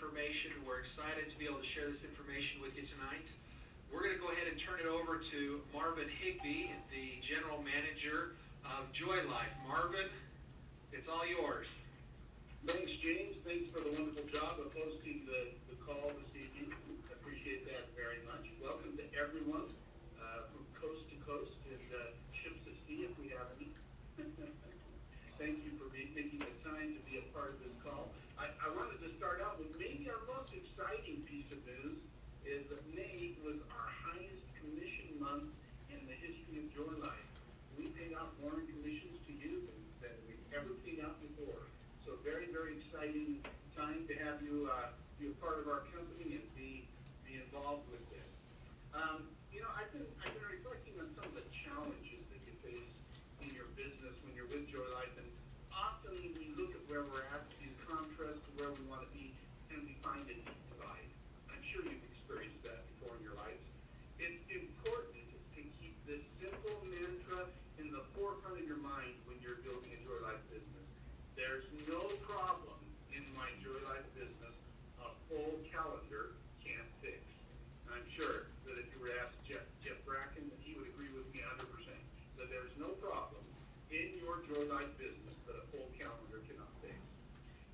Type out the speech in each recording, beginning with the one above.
information. We're excited to be able to share this information with you tonight. We're going to go ahead and turn it over to Marvin Higbee, the General Manager of Joy Life. Marvin, it's all yours. Thanks, James. Thanks for the wonderful job of hosting the call this evening. I appreciate that very much. Welcome to everyone from coast to coast and ships at sea if we have any. Thank you for making the time to be a part of this call. I wanted to start out with maybe our most exciting piece of news is that May was our highest commission month in the history of Joy Life. We paid out more in commissions to you than we've ever paid out before. So very, very exciting time to have you be a part of our company and be involved with this. I've been reflecting on some of the challenges that you face in your business when you're with Joy Life, and often we look at where we're at in contrast to where we want to be, and we find a deep divide. I'm sure you've experienced that before in your lives. It's important to keep this simple mantra in the forefront of your mind when you're building a Joy Life business. There's no problem in my Joy Life business a full calendar can't fix. And I'm sure that if you were to ask Jeff Bracken, that he would agree with me 100%, that there's no problem in your Joy Life business that a full calendar cannot fix.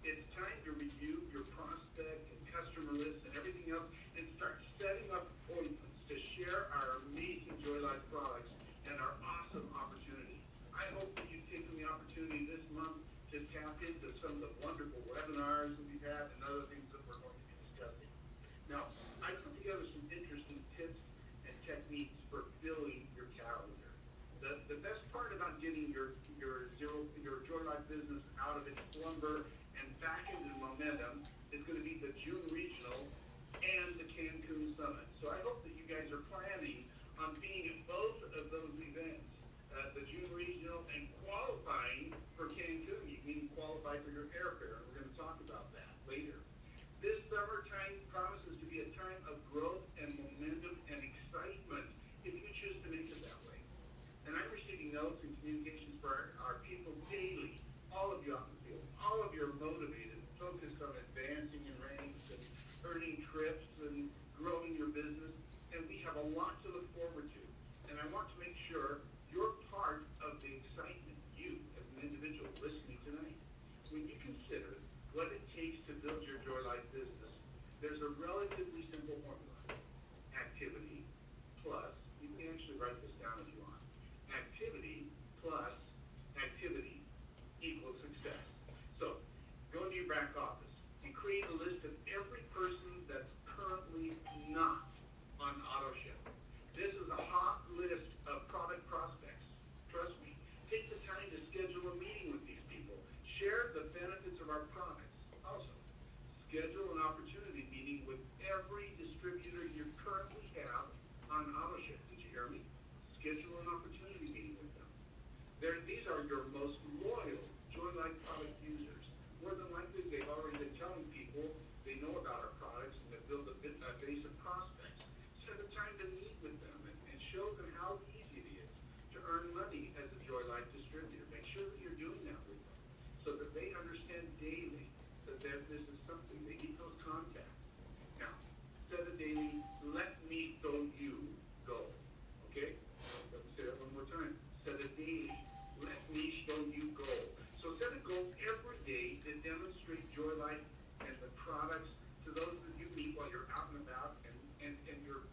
It's time to review your prospect and customer list and everything else and start setting up appointments to share our amazing Joy Life products and our awesome opportunities. I hope that you've taken the opportunity this month to tap into some of the wonderful webinars that we've had and other things that we're going to be discussing. Now, I put together some interesting tips and techniques for filling your calendar. The best part about getting your Joy Life business out of its slumber and back into momentum is going to be the June Regional and the Cancun Summit. So I hope that you guys are planning on being at both of those events, the June Regional and qualifying for Cancun. You can qualify for your airfare, and we're going to talk about that later. This summertime promises to be a time of growth and momentum and excitement if you choose to make it that way. And I'm receiving notes and communications for our people daily, all of you out in the field. All of you are motivated, focused on advancing in ranks and earning trips and growing your business. And we have a lot to look forward to. And I want to make sure you're part of the excitement, you as an individual listening tonight. When you consider what it takes to build your Joy Life business, there's a relatively simple formula. Activity plus, you can actually write this down if you want. Activity plus activity equals success. So, go to your back office and create a list of every person that's currently not on AutoShip. This is a hot list of product prospects. Trust me. Take the time to schedule a meeting with these people. Share the benefits of our products. Also, schedule an opportunity meeting with every distributor you currently have on AutoShip. Did you hear me? Schedule an opportunity meeting with them. These are your most loyal Joy Life product users. More than likely, they've already been telling people they know about our products and they've built a base of prospects. Spend the time to meet with them and show them how easy it is to earn money as a Joy Life distributor. Make sure that you're doing that with them so that they understand daily that this is something. They need those contacts. Now, set a daily, let me show you goal. Okay? Let me say that one more time. Set a daily, let me show you goal. So set a goal every day to demonstrate Joy Life and the products to those that you meet while you're out and about and you're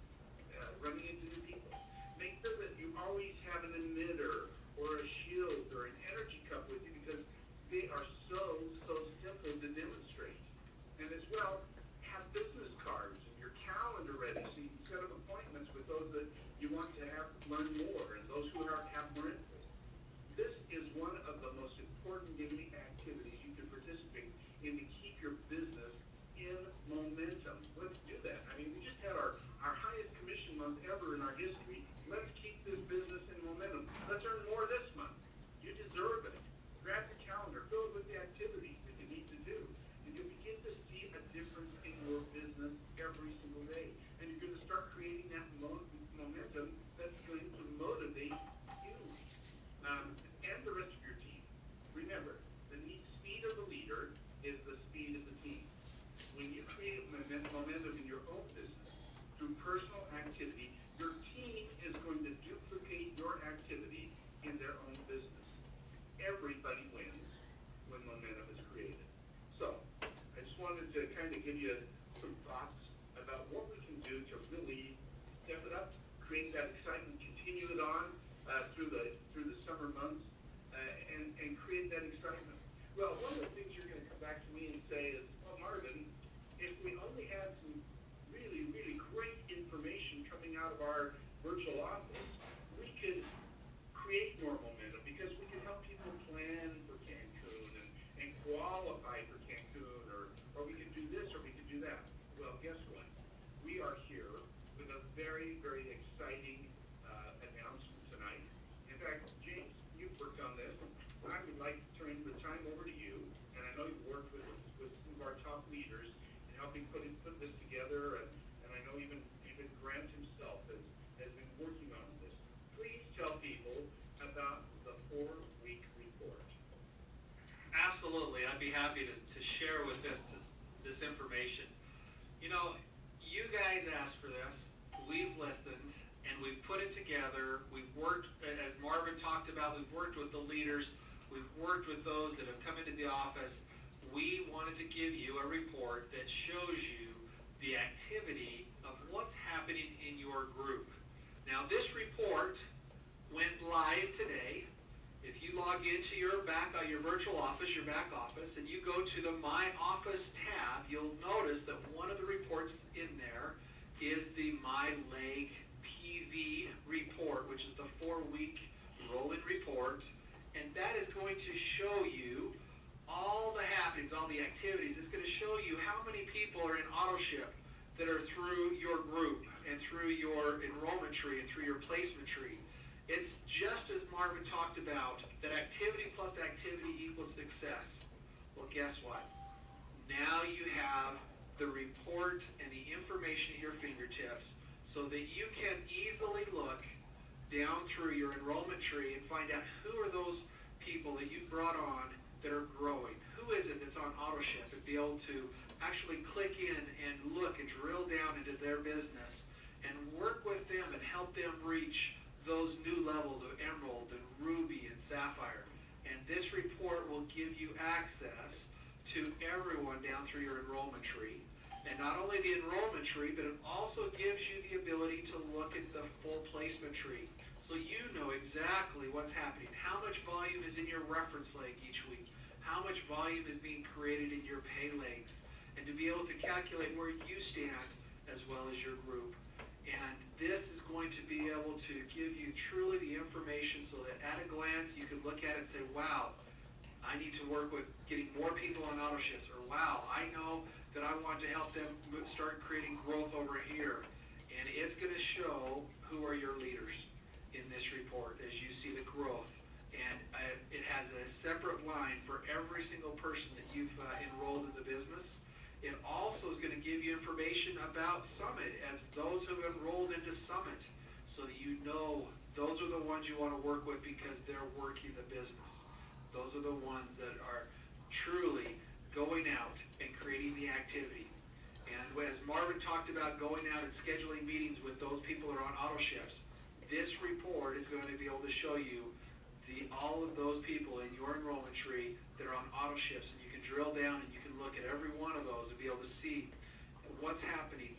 running into new people. Make sure that you always have an emitter or a shield or an energy cup with you because they are so simple to demonstrate. And as well, have business cards and your calendar ready so you can set up appointments with those that you want to have learn more and those who have more interest. This is one of the most important daily activities you can participate in to keep your business in momentum. Let's do that. I mean, we just had our highest commission month ever in our history. Let's keep this business in momentum. Let's earn more this month. You deserve it. Grab the calendar, fill it with the activities that you need to do, and you'll begin to see a difference in your business every single day. And you're going to start creating that momentum that's going to to kind of give you some thoughts about what we can do to really step it up, create that excitement, continue it on through the summer months, and create that excitement. Well, one of the things you're going to come back to me and say is, well, Marvin, if we only had some really, really great information coming out of our virtual office, we could create more momentum because we can help people plan for Cancun and qualify for Cancun, or we can do this or we can do that. Well, guess what? We are here with a very, very exciting announcement tonight. In fact, James, you've worked on this. I would like to turn the time over to you, and I know you've worked with some of our top leaders in helping put this together, and I know even Grant himself has been working on this. Please tell people about the 4-week report. Absolutely. I'd be happy to share with this information. You know, you guys asked for this. We've listened, and we've put it together. We've worked, as Marvin talked about, we've worked with the leaders. We've worked with those that have come into the office. We wanted to give you a report that shows you the activity of what's happening in your group. Now, this report went live today. If you log into your virtual office, your back office, and you go to the My Office tab, you'll notice that one of the reports in there is the My Leg PV report, which is the 4-week rolling report. And that is going to show you all the happenings, all the activities. It's going to show you how many people are in AutoShip that are through your group and through your enrollment tree and through your placement tree. It's just as Marvin talked about, that activity plus activity equals success. Well, guess what? Now you have the report and the information at your fingertips so that you can easily look down through your enrollment tree and find out who are those people that you brought on that are growing. Who is it that's on AutoShip, and be able to actually click in and look and drill down into their business and work with them and help them reach those new levels of Emerald and Ruby and Sapphire. And this report will give you access to everyone down through your enrollment tree. And not only the enrollment tree, but it also gives you the ability to look at the full placement tree. So you know exactly what's happening. How much volume is in your reference leg each week? How much volume is being created in your pay legs? And to be able to calculate where you stand as well as your group. And this is going to be able to give you truly the information so that at a glance you can look at it and say, wow, I need to work with getting more people on AutoShips, or wow, I know that I want to help them start creating growth over here. And it's going to show who are your leaders in this report as you see the growth. And it has a separate line for every single person that you've enrolled in the business. It also is going to give you information about Summit as those who have enrolled into Summit, so that you know those are the ones you want to work with because they're working the business. Those are the ones that are truly going out and creating the activity. And as Marvin talked about going out and scheduling meetings with those people that are on AutoShips, this report is going to be able to show you all of those people in your enrollment tree that are on AutoShips, and you can drill down and you can look at every one of those and be able to see what's happening.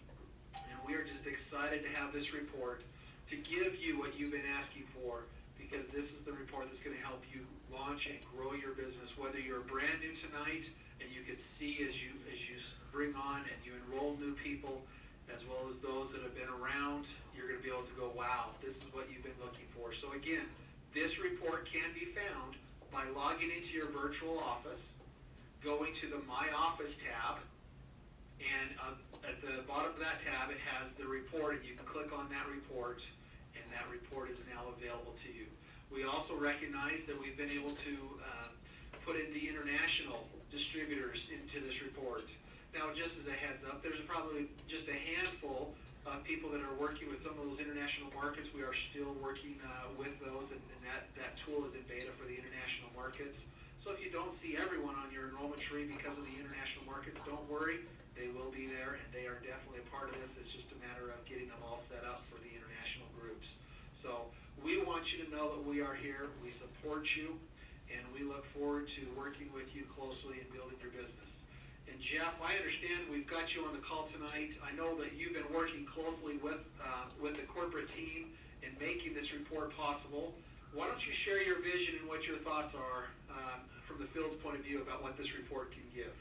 And we are just excited to have this report to give you what you've been asking for, because this is the report that's going to help you launch and grow your business, whether you're brand new tonight and you can see as you bring on and you enroll new people, as well as those that have been around, you're going to be able to go, wow, this is what you've been looking for. So again, this report can be found by logging into your virtual office, going to the My Office tab, and at the bottom of that tab it has the report, and you can click on that report, and that report is now available to you. We also recognize that we've been able to put in the international distributors into this report. Now, just as a heads up, there's probably just a handful of people that are working with some of those international markets. We are still working with those, and that tool is in beta for the international markets. So if you don't see everyone on your enrollment tree because of the international markets, don't worry. They will be there, and they are definitely a part of this. It's just a matter of getting them all set up for the international groups. So we want you to know that we are here. We support you, and we look forward to working with you closely and building your business. And Jeff, I understand we've got you on the call tonight. I know that you've been working closely with the corporate team in making this report possible. Why don't you share your vision and what your thoughts are from the field's point of view about what this report can give?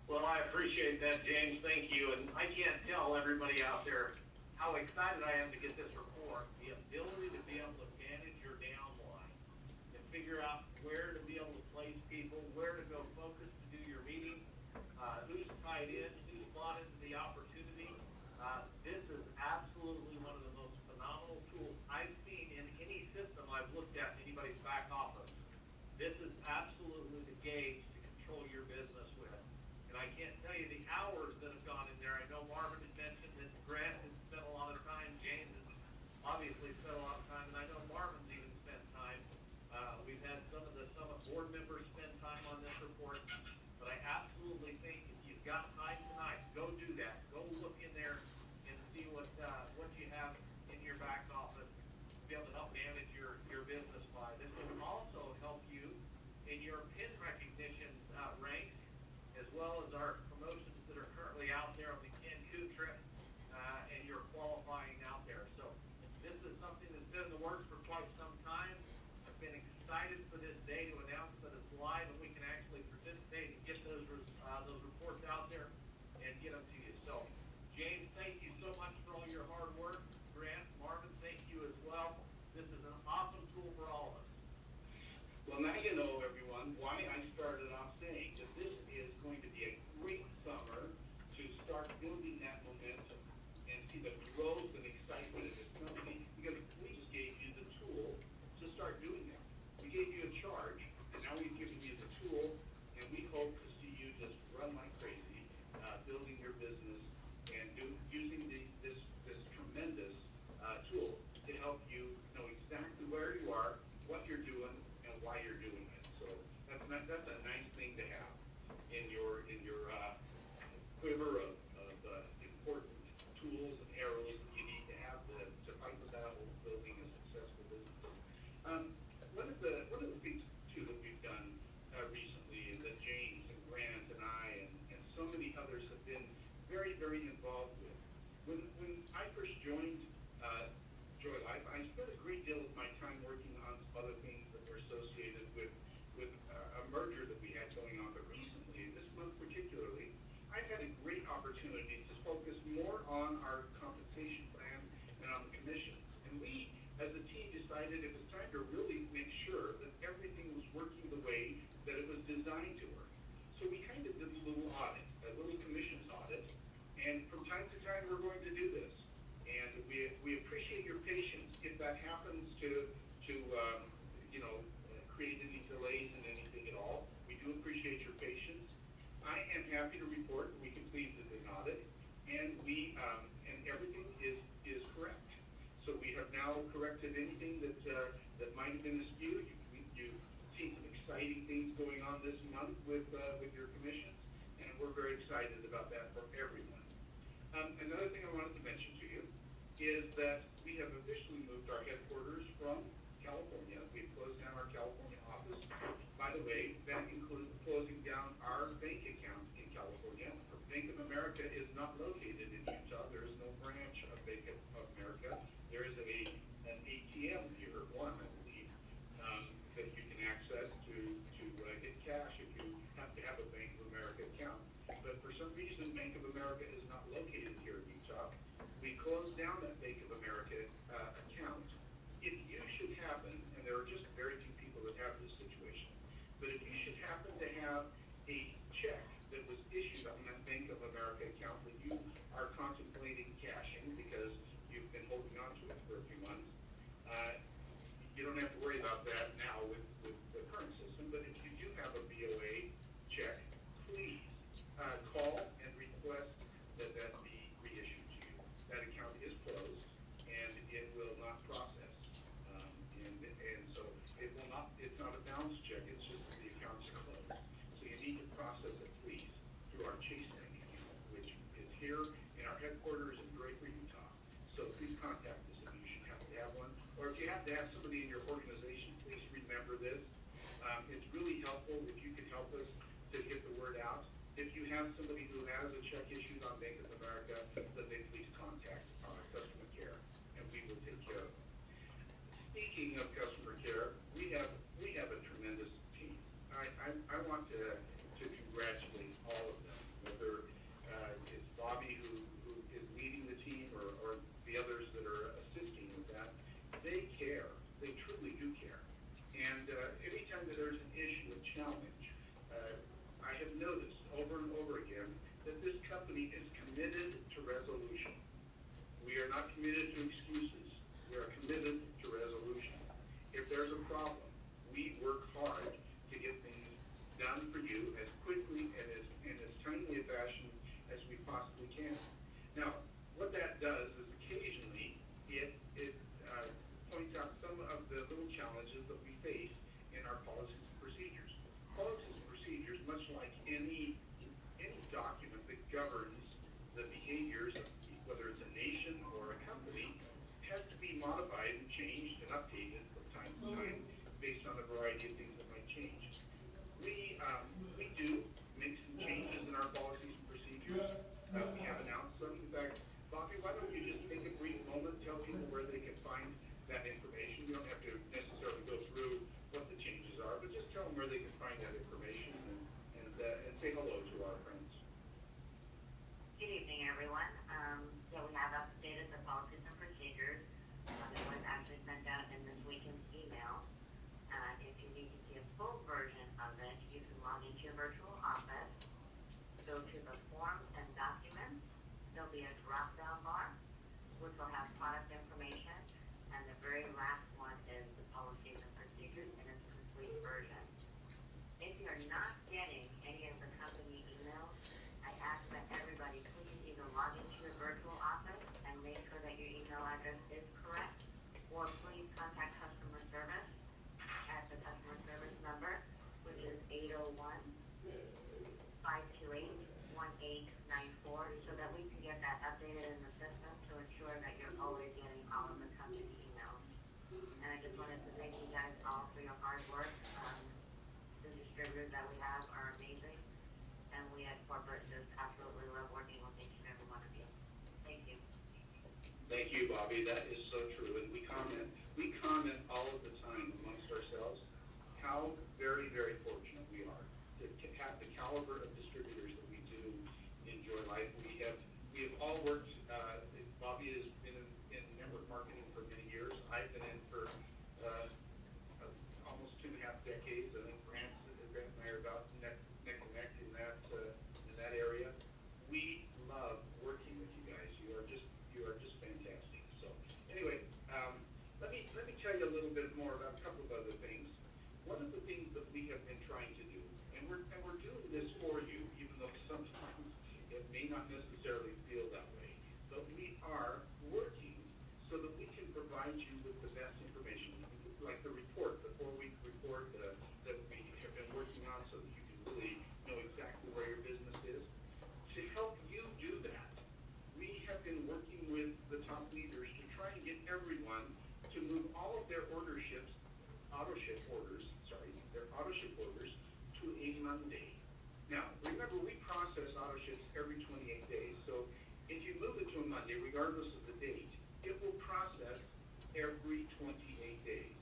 Well, I appreciate that, James. Thank you. And I can't tell everybody out there how excited I am to get this report. The ability to be able to manage your downline and figure out where to be able to place people, where to go focus to do your meeting, who's tied in, who's bought into the opportunity. This is absolutely one of the most phenomenal tools I've seen in any system I've looked at in anybody's back office. This is absolutely the gauge to control your business with. And I can't tell you the hours that have gone in there. I know Marvin had mentioned that Grant has spent a lot of time. James has obviously spent a lot of time. And I know Marvin's even spent time. We've had some of the Summit board members spend time on this report. But I absolutely think if you've got time tonight, go do that. Go look in there and see what you have in your back office to be able to help manage your business by. This will also help you in your pin recognition ranks, as well as our promotions that are currently out there on the Cancun trip, and you're qualifying out there. So this is something that's been in the works for quite some time. I've been excited for this day to announce that it's live and we can actually participate and get those reports out there and get them to you. So, James, thank you so much for all your hard work. Grant, Marvin, thank you as well. This is an awesome tool for all of us. Well, now you know, everyone, why I started off saying that this is going to be a great summer to start building that momentum and see the growth and excitement of this company, because we just gave you the tool to start doing that. We gave you a charge, and now we've given you the tool, and we hope to see you just run like crazy, building your business and using this tremendous tool to help you know exactly where you are, what you're doing, and why you're doing it. So that's a nice thing to have in your quiver of important tools and arrows that you need to have to fight the battle of building a successful business. One of the things too that we've done recently, and that James and Grant and I and so many others have been very, very involved with. When I first joined Joy Life, I spent a great deal of my time working on some other things that were associated with a merger that we had going on. But recently, this month particularly, I've had a great opportunity to focus more on our compensation plan and on the commissions. And we, as a team, decided it was time to really make sure that everything was working the way that it was designed to work. So we kind of did a little audit, a little commissions audit, and from time to time we're going to do this. And we appreciate your patience if that happens to create any delays in anything at all. We do appreciate your patience. I am happy to report that we completed an audit, and and everything is correct. So we have now corrected anything that might have been askew. You've seen some exciting things going on this month with your commissions, and we're very excited about that for everyone. Another thing I wanted to mention to you is that we have officially moved our headquarters from California. We've closed down our California office. By the way, that includes closing down our bank account in California. Bank of America is not located in Utah. There is no branch of Bank of America. There is an ATM here, one, I believe, that you can access to get cash if you have to have a Bank of America account. But for some reason, Bank of America is not located here in Utah. We closed down that Bank of America account. If you should happen, and there are just very few people that have this situation, but if you should happen to have a check that was issued on that Bank of America account that you are contemplating cashing because you've been holding on to it for a few months, you don't have to worry about that now with the current system. But if you do have a BOA check, please call and request that be reissued to you. That account is closed and it will not process. And so it will not. It's not a bounce check. It's just that the account is closed. So you need to process it, please, through our Chase Bank account, which is here in our headquarters in Draper, Utah. So please contact us if you should have to have one, or if you have to have somebody in your organization. Please remember this. It's really helpful if you could help us to get the word out. if you have somebody who has a check issued on Bank of America, then they please contact customer care, and we will take care of them. Speaking of customer care, we have a tremendous team. I want to congratulate all of them, whether it's Bobby who is leading the team or the others that are assisting with that. They care. They truly do care. And anytime that there's an issue, a challenge, I have noticed over and over again that this company is committed to resolution. We are not committed to excuses. We are committed to resolution. If there's a problem, we work hard to get things done for you as quickly and as timely a fashion as we possibly can. Now, what that does is occasionally it points out some of the little challenges that we face in our policies and procedures. Policies and procedures, much like any document that governs the behaviors of whether it's a nation or a company, has to be modified and changed and updated from time to time based on a variety of things that might change. We do make some changes in our policies and procedures. We have announced them. In fact, Bobby, why don't you just take a brief moment, tell people where they can find that information. You don't have to necessarily go through what the changes are, but just tell them where they can find that information and say hello to our friends. Good evening, everyone. So we have updated the policies and procedures. It was actually sent out in this weekend's email. If you need to see a full version of it, you can log into your virtual office, go to the forms and documents. There'll be a drop-down bar, which will have product information, and the very last one is the policies and procedures in its complete version. If you're not getting any of the company emails, I ask that everybody please either log into your virtual office and make sure that your email address is correct, or please contact customer service at the customer service number, which is 801-528-1894, so that we can get that updated in the system to ensure that you're always getting all of the company emails. And I just wanted to thank you guys all for your hard work. The distributors that we have are amazing, and we at corporate just absolutely love working with each and every one of you. Thank you. Thank you, Bobby. That is so true. And we comment all of the time amongst ourselves how very, very fortunate we are to have the caliber of distributors that we do enjoy life. We have all worked, Bobby has been in network marketing for many years. I've been in for almost 2.5 decades. I think Grant and I are about neck to neck in that area. We love working with you guys. You are just fantastic. So anyway, let me tell you a little bit more about a couple of other things. One of the things that we have been trying to do, and we're doing this for you, even though sometimes it may not necessarily feel that way, but we are working so that we can provide you with the best information, like the report, the 4-week report that we have been working on, so that you can really know exactly where your business is. To help you do that, we have been working with the top leaders to try and get everyone to move all of their auto ship orders to a Monday. Now, remember, we process auto ships every 28 days, so if you move it to a Monday, regardless of the date, it will process every 28 days.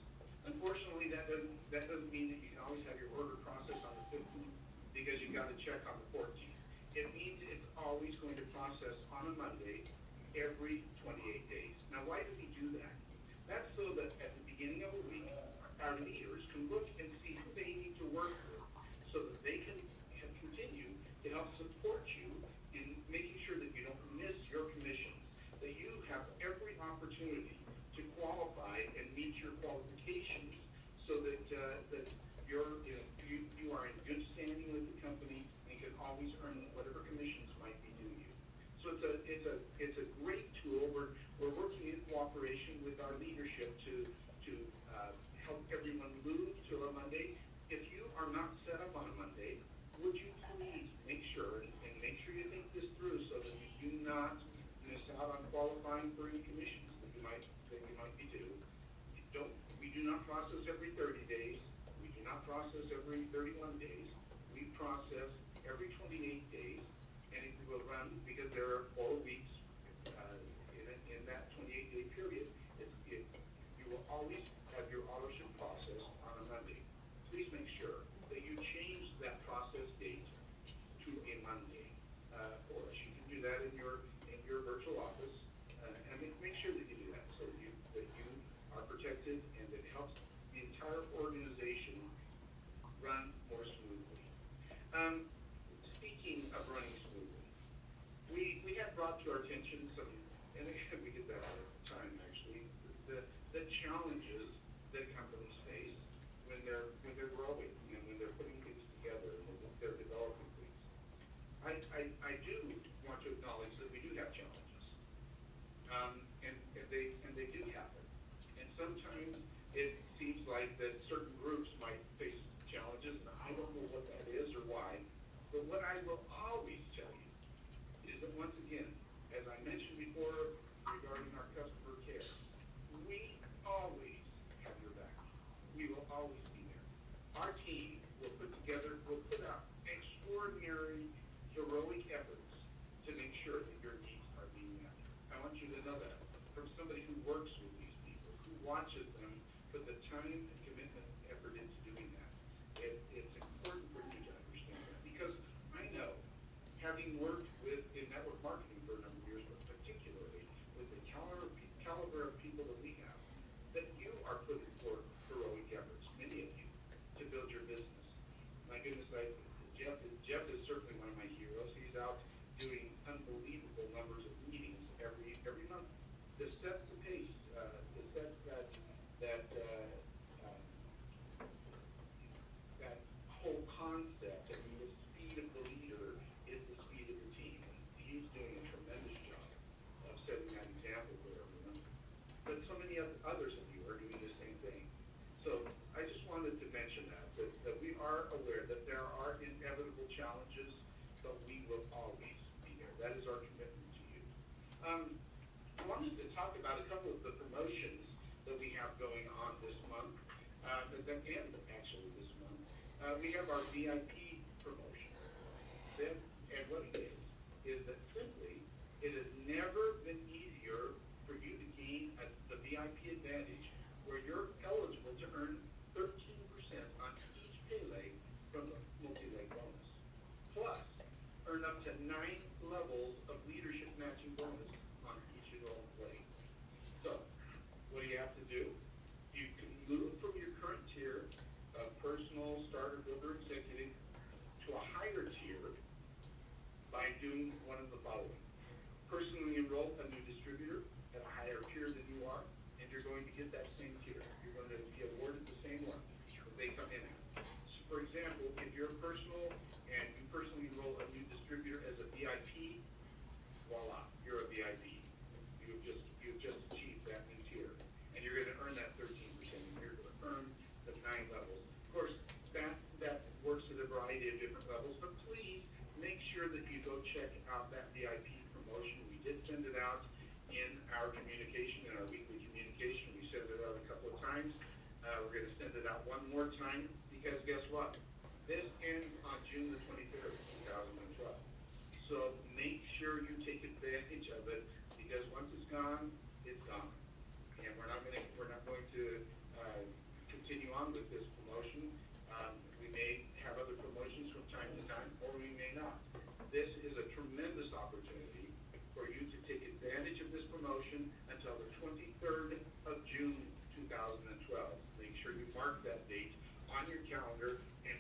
Unfortunately, that doesn't mean that you can always have your order processed on the 15th because you got a check on the 14th. It means it's always going to process on a Monday every 28 days. Now, why do we do that? That's so that at the beginning of a week, our leaders can look and see who they need to work with so that they can continue to help support you in making sure that you don't miss your commissions, that you have every opportunity to qualify and meet your qualifications so that you are in good standing with the company and can always earn whatever commissions might be due you. So it's a great tool. We're working in cooperation with our leadership to help everyone move to a Monday. If you are not set up on a Monday, would you please make sure you think this through so that you do not miss out on qualifying for any commissions that you might be due. We do not process every 30 days. We do not process every 31 days. We process every 28 days. because there are 4 weeks in that 28-day period. You will always have your auto-ship process on a Monday. Please make sure that you change that process date to a Monday for us. You can do that in your virtual office, and make sure that you do that so that you are protected and it helps the entire organization run more smoothly. Speaking of running smoothly, we have brought to our attention some, and again, we get that all the time actually, the challenges that companies face when they're growing and when they're putting things together and when they're developing things. I do want to acknowledge that we do have challenges, and they do happen. And sometimes it seems like that certain groups might face challenges, and I don't know what that is or why. But what I will always tell you is that once again, as I mentioned before regarding our customer care, we always have your back. We will always be there. Our team will put out extraordinary, heroic efforts to make sure that your needs are being met. I want you to know that from somebody who works with these people, who watches them, put the time and commitment and effort into doing that. It's important for you to understand that, because I know, having worked in network marketing for a number of years, but particularly with the caliber of people that we have, that you are putting forth heroic efforts, many of you, to build your business. My goodness, Jeff is certainly one of my heroes. He's out doing unbelievable numbers of meetings every month. This sets the pace. This sets that whole concept. I mean, the speed of the leader is the speed of the team. And he's doing a tremendous job of setting that example for everyone. But so many others of you are doing the same thing. So I just wanted to mention that we are aware that there are inevitable challenges, but we will always be there. That is our commitment to you. I wanted to talk about a couple of the promotions that we have going on this month, and actually this month. We have our VIP promotion. And what it is that simply, it has never been easier for you to gain the VIP advantage, where you're eligible to earn 13% on each pay leg from the multi-leg bonus. Plus, earn up to 9 levels of leadership matching bonus on each enrolled leg. So, what do you have to do? You can move from your current tier of personal, starter, builder, executive to a higher tier by doing one of the following. Personally enroll a new distributor at a higher tier than you are, and you're going to get that same tier. You're going to be awarded the same one that they come in at. So for example, if you're personal and you personally enroll a new distributor as a VIP, voila, you're a VIP. You've just achieved that new tier. And you're going to earn that 13%. And you're going to earn the 9 levels. Of course, that works at a variety of different levels, but please make sure that you go check out that VIP promotion. We did send it out in our communication, in our weekly communication. We sent it out a couple of times. We're going to send it out one more time, because guess what? This ends on June the 23rd, 2012. So make sure you take advantage of it, because once it's gone, it's gone. And we're not going to continue on with this promotion. We may have other promotions from time to time, or we may not. This is a tremendous opportunity for you to take advantage of this promotion until the 23rd of June 2012. Make sure you mark that date on your calendar and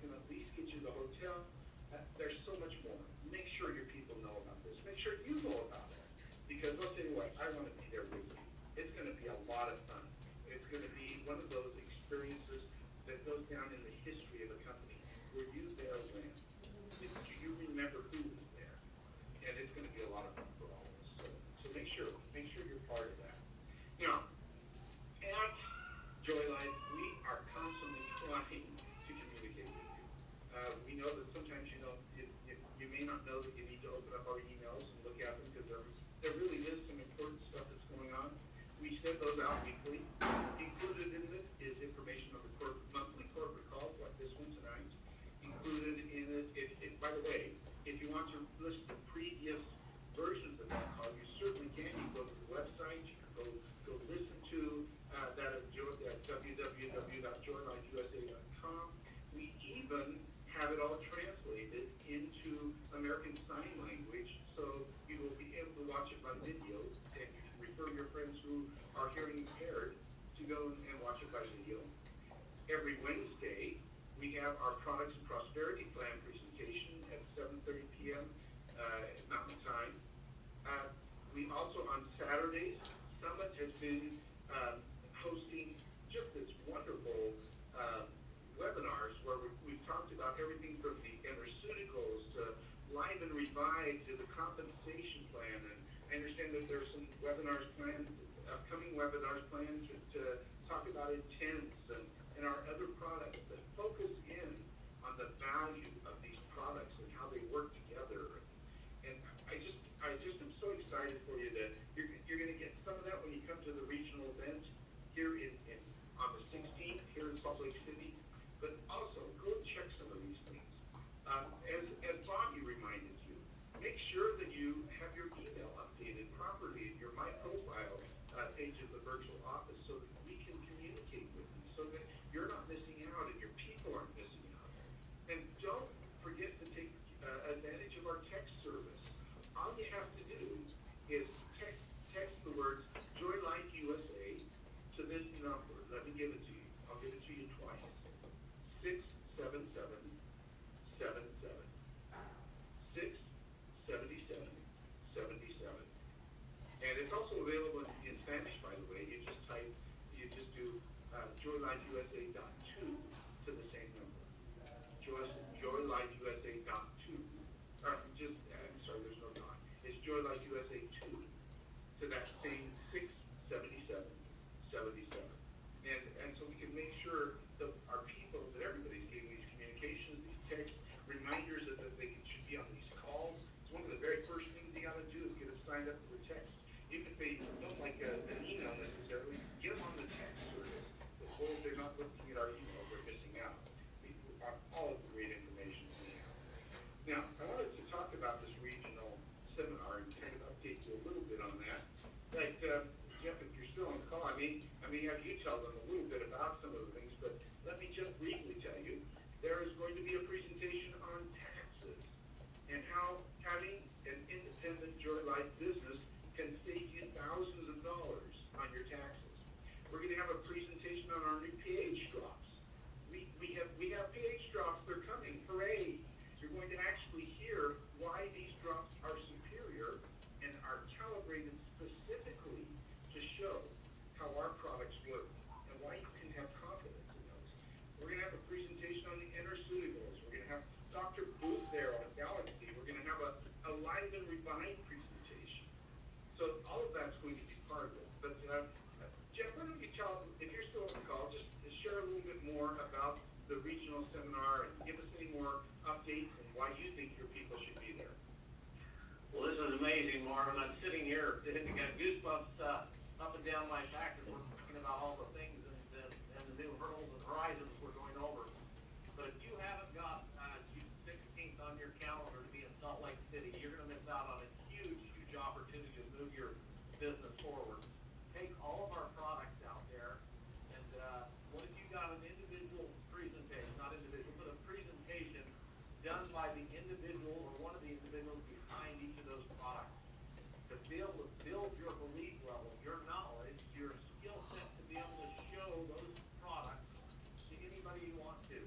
can at least get you the hotel. There's so much more. Make sure your people know about this. Make sure you know about it. Because I'll tell you what, I want to be there with you. It's going to be a lot of fun. It's going to be one of those experiences that goes down in the history of a company. Were you there when? Do you remember who was there? And it's going to be a lot of fun for all of us. So make sure you're part of that. Now, at Joylife, we are constantly trying to communicate with you. We know that sometimes you may not know that you need to open up our emails and look at them because there really is some important stuff that's going on. We send those out weekly. Included in this is information on the monthly corporate calls like this one tonight. Included in it, by the way, if you want to listen to previous versions of that call, you certainly can. You go to the website, you can go listen to that at www.joylifeusa.com. We even have it all translated into American Sign Language, so you will be able to watch it by video, and you can refer your friends who are hearing impaired to go and watch it by video. Every Wednesday, we have our Products and Prosperity Plan presentation at 7:30 p.m. Mountain Time. We also, on Saturdays, Summit has been hosting just this wonderful webinars where we've talked about everything from the nutraceuticals to Live and Revive to the compensation plan. And I understand that there's some webinars planned, upcoming webinars planned to talk about Intense and our other products that focus in on the value of these products and how they work together. And I just am so excited for you that you're going to get some of that when you come to the regional event here on the 16th here in Salt Lake City. But also, go check some of these things. As Bobby reminded you, make sure that you have your email updated properly in your My Profile page of the virtual office so that we can communicate with you, so that you're not missing out and your people aren't missing out. And don't forget to take advantage of our text service. All you have to do is text the words Joy Life USA to this number. Let me give it to you. I'll give it to you twice. 67777. 67777. And it's also available in Spanish, by the way. You just do joylifeusa.2 to the same number. Joylifeusa.2. I'm sorry, there's no dot. It's joylifeusa2 to that same 67777. And so we can make sure that our people, that everybody's getting these communications, these texts, reminders that they should be on these calls. It's one of the very first things you got to do is get them signed up for the text. Even if they don't like an email necessarily, get them on the text service. Well, if they're not looking at our email, they're missing out. We have all of the great information we have. Now, I wanted to talk about this regional seminar and kind of update you a little bit on that. Like, Jeff, if you're still on the call, I may have you tell them a little bit about some of the things, but let me just briefly tell you, there is going to be a presentation on taxes and how having an independent Joy Life business can save you thousands of dollars on your taxes. We're going to have a presentation on our new pH drops. We have pH drops, they're coming, hooray! You're going to actually hear why these drops are superior and are calibrated specifically to show how our products work and why you can have confidence in those. We're going to have a presentation on the nutraceuticals. We're going to have Dr. Booth there on Galaxy. We're going to have a Live and Revive presentation. So all of that's going to be part of it. But Jeff, why don't you tell them, if you're still on the call, just share a little bit more about the regional seminar and give us any more updates and why you think your people should be there. Well, this is amazing, Marvin. I'm sitting here, I got goosebumps up and down my back as we're talking about all the things and the new hurdles and horizons we're going over. But if you haven't got June 16th on your calendar to be in Salt Lake City, you're going to miss out on a huge, huge opportunity to move your business forward. Take all of our products out there, and what if you got an individual presentation, not individual, but a presentation done by the individual or one of the individuals behind each of those products to be able to build your belief level, your knowledge, your skill set to be able to show those products to anybody you want to.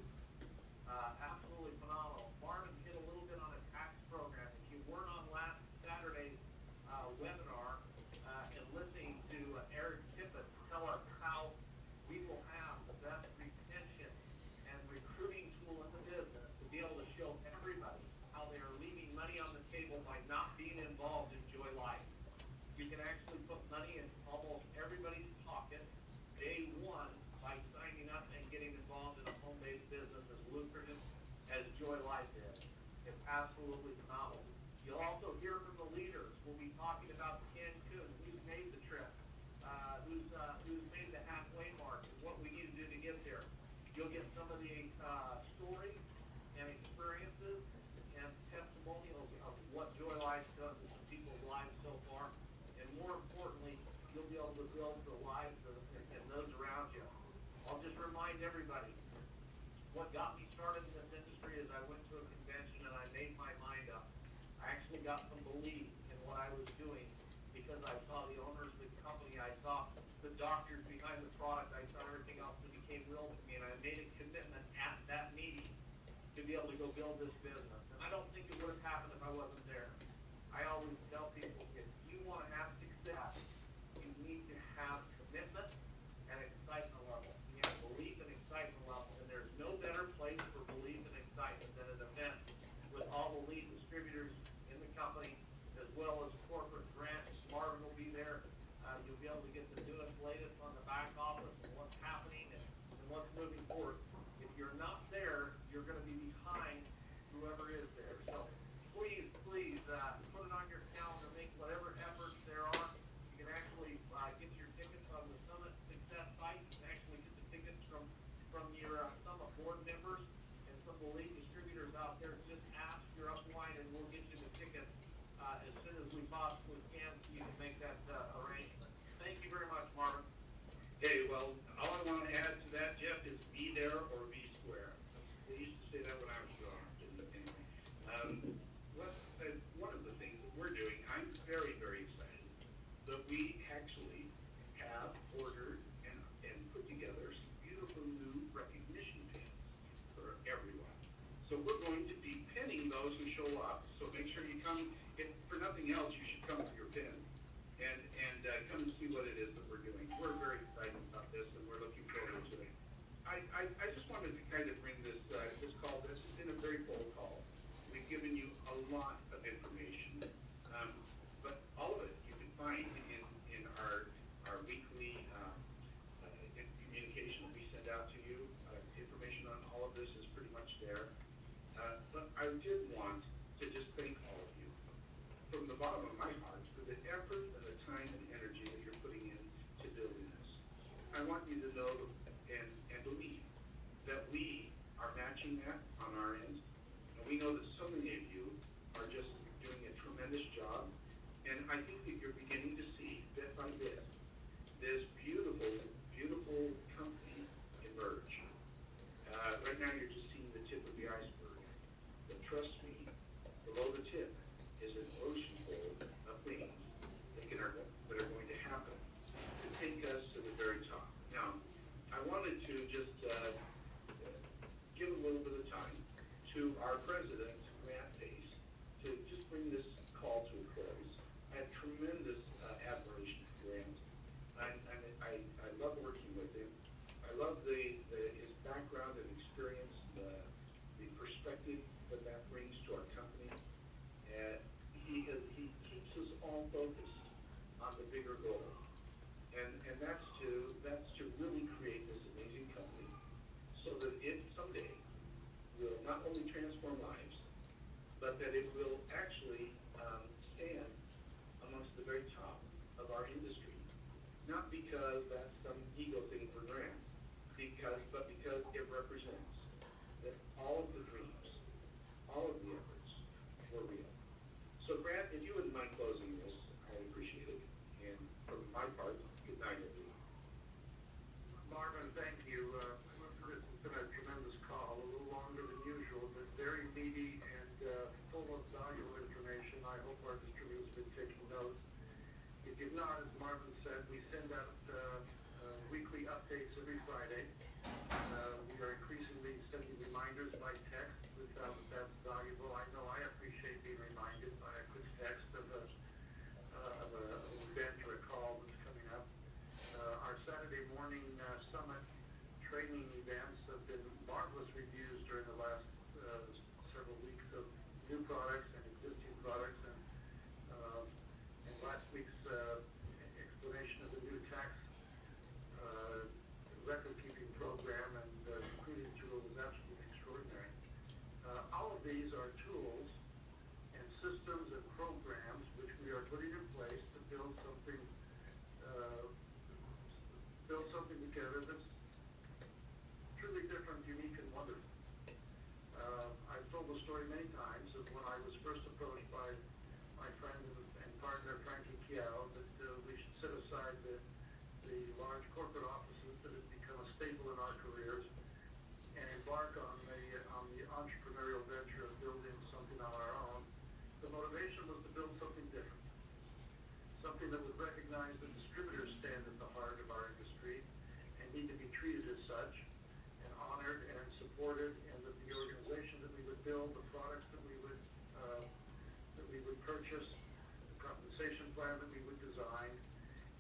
absolutely phenomenal. You'll also hear from the leaders. We'll be talking about Cancun, who's made the trip, who's made the halfway mark, and what we need to do to get there. You'll get some of the stories and experiences and testimonials of what Joy Life does in people's lives so far. And more importantly, you'll be able to build the lives and those around you. I'll just remind everybody, what got me started in this industry is I went to a convention and I made my mind up. I actually got some belief in what I was doing because I saw the owners of the company, I saw the doctors behind the product, I saw everything else that became real to me, and I made a commitment at that meeting to be able to go build this business. And I don't think it would have happened if I wasn't there. I always tell people, if you want to have success, you need to have commitment and excitement level. You have belief and excitement level, and there's no better place for belief and excitement than an event with all the lead distributors in the company, as well as corporate grants. Marvin will be there. You'll be able to get the newest, latest on the back office and what's happening and what's moving forward. If you're not there, you're going to be behind whoever is there. So please, put it on your calendar. Make whatever efforts there are. You can actually get your tickets on the Summit Success site. You can actually get the tickets from your Summit board members and some of the lead distributors out there. Just ask your upline and we'll get you the tickets as soon as we possibly can so you can make that arrangement. Thank you very much, Marvin. Hey, well, all I want to add to that, Jeff, is be there or be square. They used to say that when I was growing up. Anyway, one of the things that we're doing, I'm very, very excited that we actually have ordered and put together some beautiful new recognition pins for everyone. So we're going to be pinning those who show up. So make sure you come. If for nothing else, you should come with your pin and come and see what it is that we're doing. We're very excited about this, and we're looking forward to it. I just wanted to kind of bring this call. This has been a very full call. We've given you a lot of information, but all of it you can find in our weekly communication we send out to you. Information on all of this is pretty much there. But I did want to just thank all of you from the bottom of my heart for the effort and the time and energy that you're putting in to building this. I want you to know and believe that we are matching that on our end. And we know that so many of you are just doing a tremendous job. And I think that you're beginning to see, bit by bit, this beautiful, beautiful company emerge. Right now you're just seeing the tip of the iceberg. But trust me, below the tip is an ocean full of things that are going to happen to take us to the very top. Now, I wanted to just give a little bit of time to our president, Grant Pace, to just bring this call to a close. I have tremendous admiration for Grant. I love working with him. I love his background and experience, the perspective that brings to our company. And he keeps us all focused on the bigger goal. And that's to really create this amazing company so that it someday will not only transform lives, but that it will actually stand amongst the very top of our industry. Not because that's some ego thing for Grant, but because it represents that all of the dreams, all of the efforts were real. So Grant, if you wouldn't mind closing this, I'd appreciate it. And from my part, good night, everyone. Marvin, thank you. It's been a tremendous call, a little longer than usual, but very meaty and full of valuable information. I hope our distributors have been taking notes. If you've not, as Marvin said, we send out weekly updates every Friday. We are increasingly sending reminders by text. We found that's valuable. I know I appreciate being reminded by a quick text of an event or a call that's coming up. Our Saturday morning summit training events have been marvelous reviews during the last several weeks of new products and existing products, and last week's explanation of the new tax record-keeping program systems and programs which we are putting in place to build something together that's truly different, unique, and wonderful. I've told the story many times of when I was first approached by my friend and partner Frankie Kiao that we should set aside the large corporate offices that have become a staple in our careers and embark on the entrepreneurial venture of building something on our own. The motivation was to build something different, something that would recognize that distributors stand at the heart of our industry and need to be treated as such and honored and supported, and that the organization that we would build, the products that we would purchase, the compensation plan that we would design,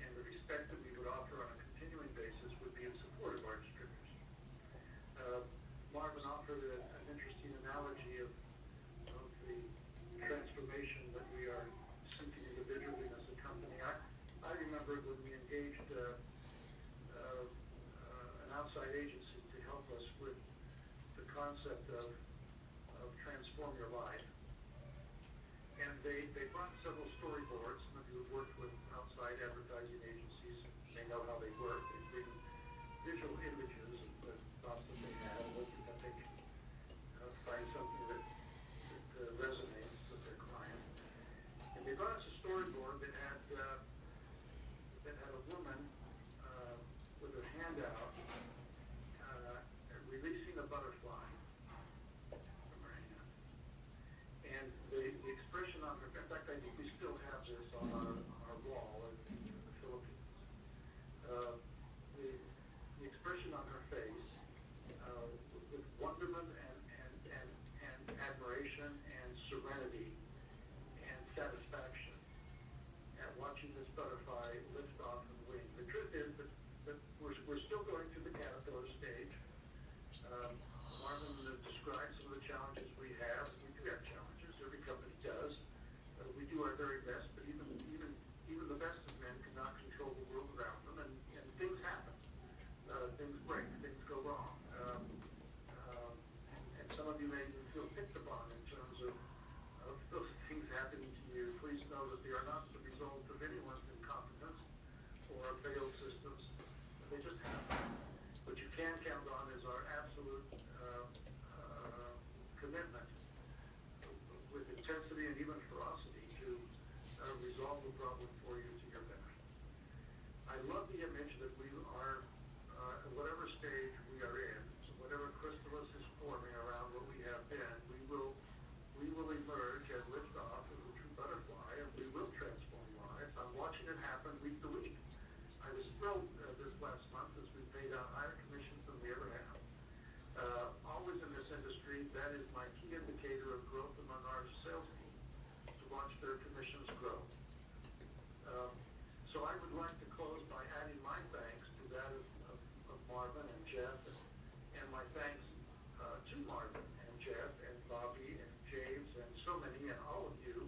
and the respect that we would offer on a continuing basis would be in support of our distributors. Marvin offered an interesting analogy of the transformation that we are seeking individually as a company. I remember when we engaged an outside agency to help us with the concept of transform your life. And they brought several storyboards. Some of you have worked with outside advertising agencies, they know how they work. They bring visual images of the thoughts that they have, hoping that they can find something that resonates with their client. And they brought us a storyboard that had a woman with her hand out, releasing a butterfly from her hand. And the expression on her, in fact, I think we still have this on our wall in the Philippines. The expression on her face, with wonderment and admiration and serenity and satisfaction at watching this butterfly lift off and wing. The truth is that we're still going through the caterpillar stage. Marvin described some of the challenges we have. We do have challenges. Every company does. We do our very best, but even the best of men cannot control the world around them, and things happen. Things break. Things go wrong. And some of you may even feel picked upon in terms of those things happening to you. Please know that they are not the result of anyone's incompetence or failed systems. They just happen. What you can count on is our absolute commitment with intensity and even ferocity to resolve the problem for you to your benefit. I love the image that we are, at whatever stage we are in, whatever chrysalis is forming around what we have been, we will emerge and lift off as a true butterfly, and we will transform lives. I'm watching it happen week to week. I was thrilled this last month as we paid out higher commissions than we ever have. Always in this industry, that is my key indicator of growth among our sales team, to watch their commissions grow. So I would like to close by adding my thanks to that of Marvin and Jeff, and my thanks to Marvin and Jeff and Bobby and James and so many and all of you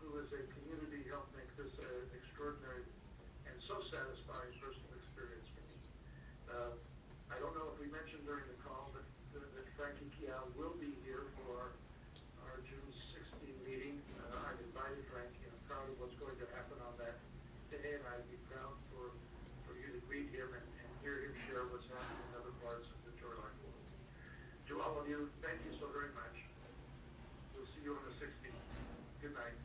who as a community helped make this an extraordinary and so satisfying personal experience for me. I don't know if we mentioned during the call that Frankie Kiao will be here for our June 16 meeting. I've invited Frankie, and I'm proud of what's going to happen on that day, and I'd be proud for you to greet him and hear him share what's happening in other parts of the Joy Life world. To all of you, thank you so very much. We'll see you on the 16th. Good night.